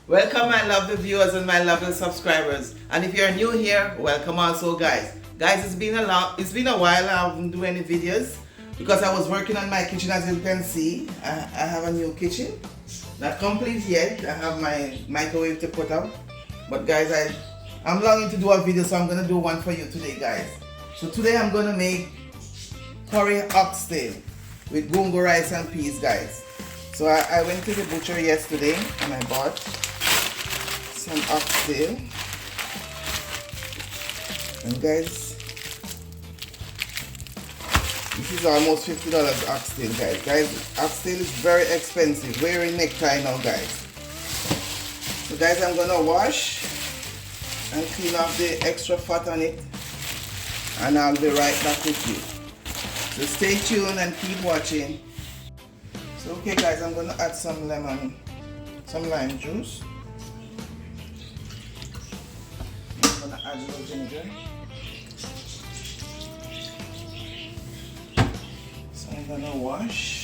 Welcome my lovely viewers and my lovely subscribers. And if you're new here, welcome also guys. Guys, it's been a while I haven't done any videos because I was working on my kitchen. As you can see, I have a new kitchen. Not complete yet. I have my microwave to put up. But guys, I'm longing to do a video, so I'm gonna do one for you today guys. So today I'm gonna make curry oxtail with gungo rice and peas guys. So I went to the butcher yesterday and I bought some oxtail. And guys, this is almost $50 oxtail guys. Guys, oxtail is very expensive. We're in necktie now guys. So guys, I'm gonna wash and clean off the extra fat on it, and I'll be right back with you. So stay tuned and keep watching. So okay guys, I'm gonna add some lime juice. I'm gonna add a little ginger. So I'm gonna wash.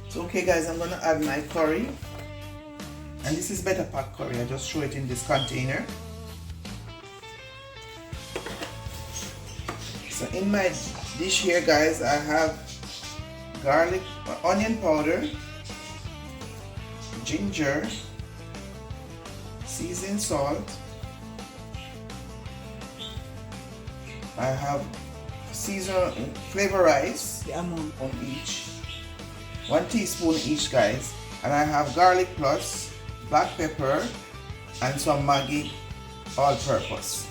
So okay guys, I'm gonna add my curry, and this is better pack curry. I just throw it in this container. So in my dish here guys, I have garlic, onion powder, ginger, seasoned salt. I have seasoned flavor rice on each. 1 teaspoon each guys, and I have garlic plus, black pepper, and some Maggi all purpose.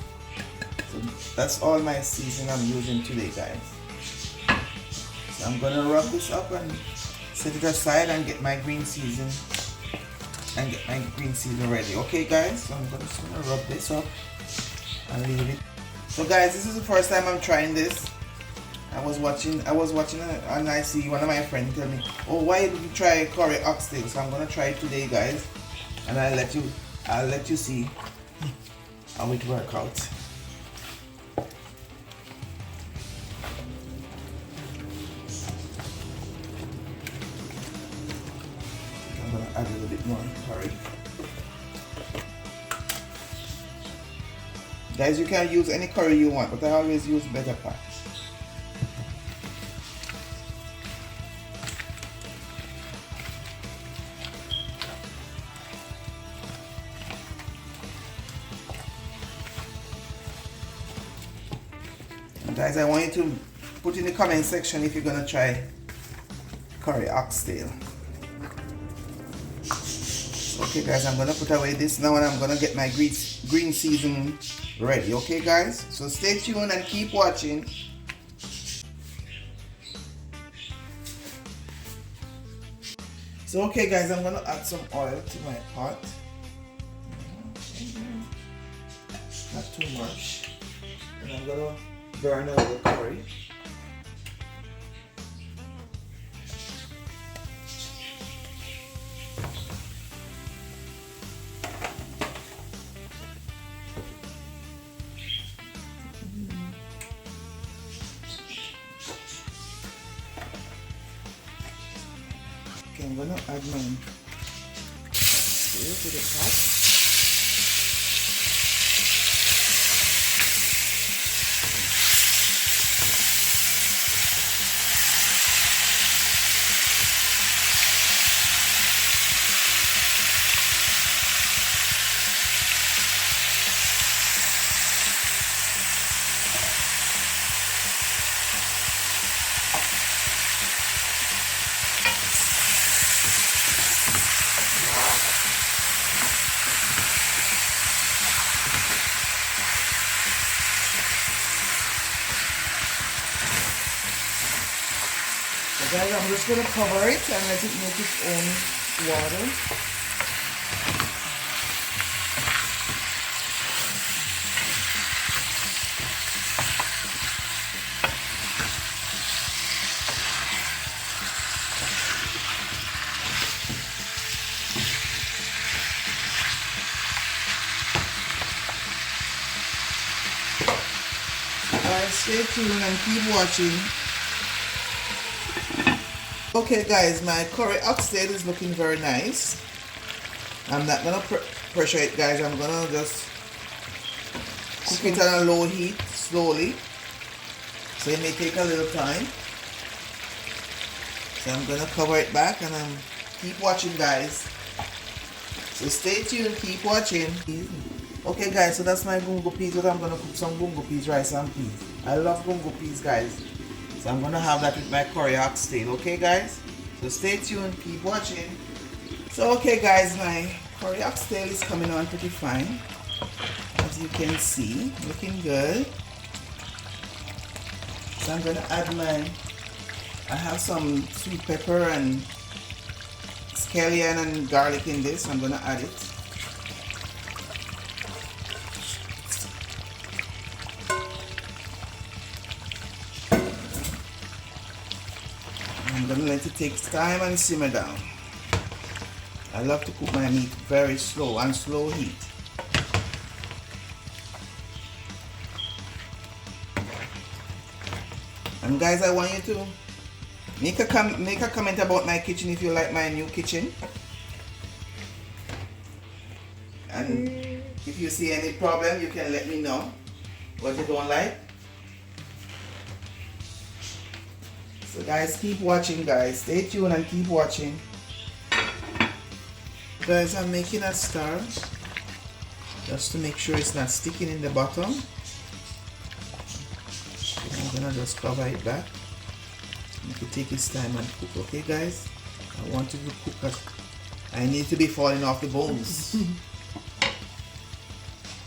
So that's all my seasoning I'm using today guys. So I'm gonna rub this up and set it aside and get my green season ready. Okay guys, so I'm just gonna rub this up and leave it. So guys, this is the first time I'm trying this. I was watching and I see one of my friends tell me, oh, why did you try curry oxtail? So I'm gonna try it today guys, and I'll let you see how it work out. I'm gonna add a little bit more curry. Guys, you can use any curry you want, but I always use better pack. Guys, I want you to put in the comment section if you're gonna try curry oxtail. Okay guys, I'm gonna put away this now and I'm gonna get my green season ready. Okay guys, so stay tuned and keep watching. So okay guys, I'm gonna add some oil to my pot. Not too much. And I'm gonna burn a little curry. Okay, I'm gonna add my oil to the pot. Guys, I'm just going to cover it and let it make its own water. guys, stay tuned and keep watching. Okay guys, my curry oxtail is looking very nice. I'm not gonna pressure it guys, I'm gonna just cook it on a low heat slowly. So it may take a little time. So I'm gonna cover it back and keep watching guys. So stay tuned, keep watching. Okay guys, so that's my gungo peas. But I'm gonna cook some gungo peas, rice and peas. I love gungo peas guys. So I'm gonna have that with my curry oxtail, okay guys? So stay tuned, keep watching. So okay guys, my curry oxtail is coming on pretty fine. As you can see, looking good. So I'm gonna add I have some sweet pepper and scallion and garlic in this. I'm gonna add it. I'm gonna let it take time and simmer down. I love to cook my meat very slow, on slow heat. And guys, I want you to make a comment about my kitchen if you like my new kitchen. And if you see any problem, you can let me know what you don't like. So guys, keep watching guys. Stay tuned and keep watching. Guys, I'm making a star just to make sure it's not sticking in the bottom. I'm gonna just cover it back. Make it take its time and cook, okay guys? I want it to cook. I need to be falling off the bones.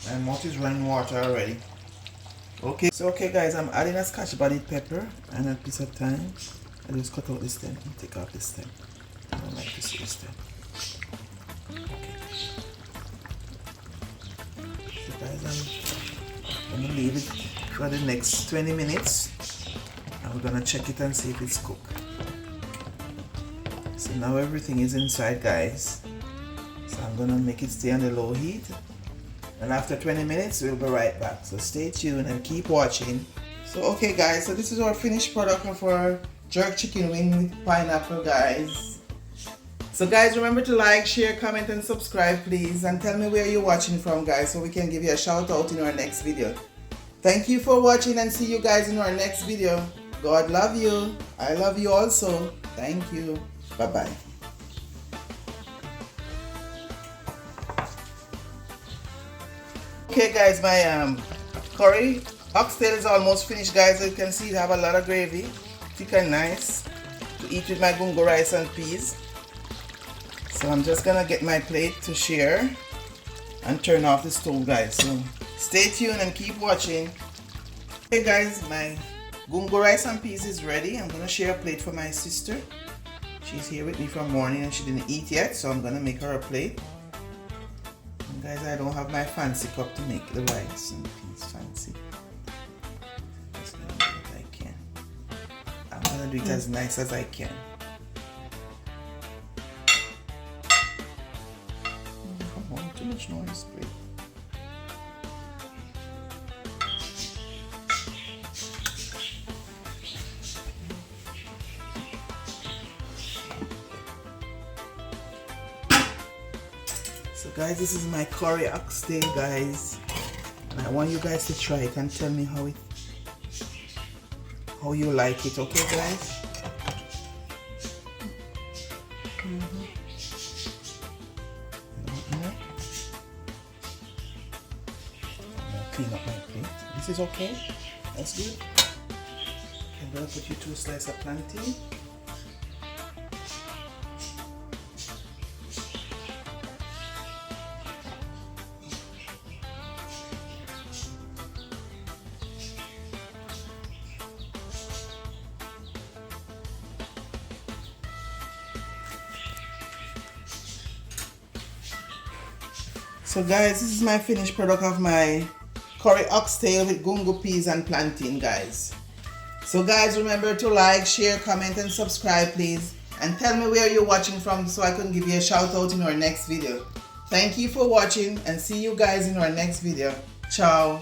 My mouth is running water already. Okay, so okay guys, I'm adding a scotch bonnet pepper and a piece of thyme. I just cut out the stem and take off the stem. I don't like to see the stem. Okay. So guys, I'm gonna leave it for the next 20 minutes. And we're gonna check it and see if it's cooked. So now everything is inside guys. So I'm gonna make it stay on the low heat. And after 20 minutes, we'll be right back. So stay tuned and keep watching. So okay guys, so this is our finished product of our jerk chicken wing with pineapple guys. So guys, remember to like, share, comment and subscribe please. And tell me where you're watching from guys so we can give you a shout out in our next video. Thank you for watching and see you guys in our next video. God love you. I love you also. Thank you. Bye-bye. Okay guys, my curry oxtail is almost finished guys. As you can see, it have a lot of gravy, thick and nice to eat with my gungo rice and peas. So I'm just gonna get my plate to share and turn off the stove guys. So stay tuned and keep watching. Hey guys, my gungo rice and peas is ready. I'm gonna share a plate for my sister. She's here with me from morning and she didn't eat yet, so I'm gonna make her a plate. Guys, I don't have my fancy cup to make the rice and peas fancy. Just gonna do what I can. I'm gonna do it as nice as I can. Come on, too much noise, please. So guys, this is my curry oxtail guys, and I want you guys to try it and tell me how you like it, okay guys? I'm gonna clean up my plate. This is okay? That's good? Okay, I'm gonna put you 2 slices of plantain. So guys, this is my finished product of my curry oxtail with gungo peas and plantain guys. So guys, remember to like, share, comment and subscribe please. And tell me where you're watching from so I can give you a shout out in our next video. Thank you for watching and see you guys in our next video. Ciao.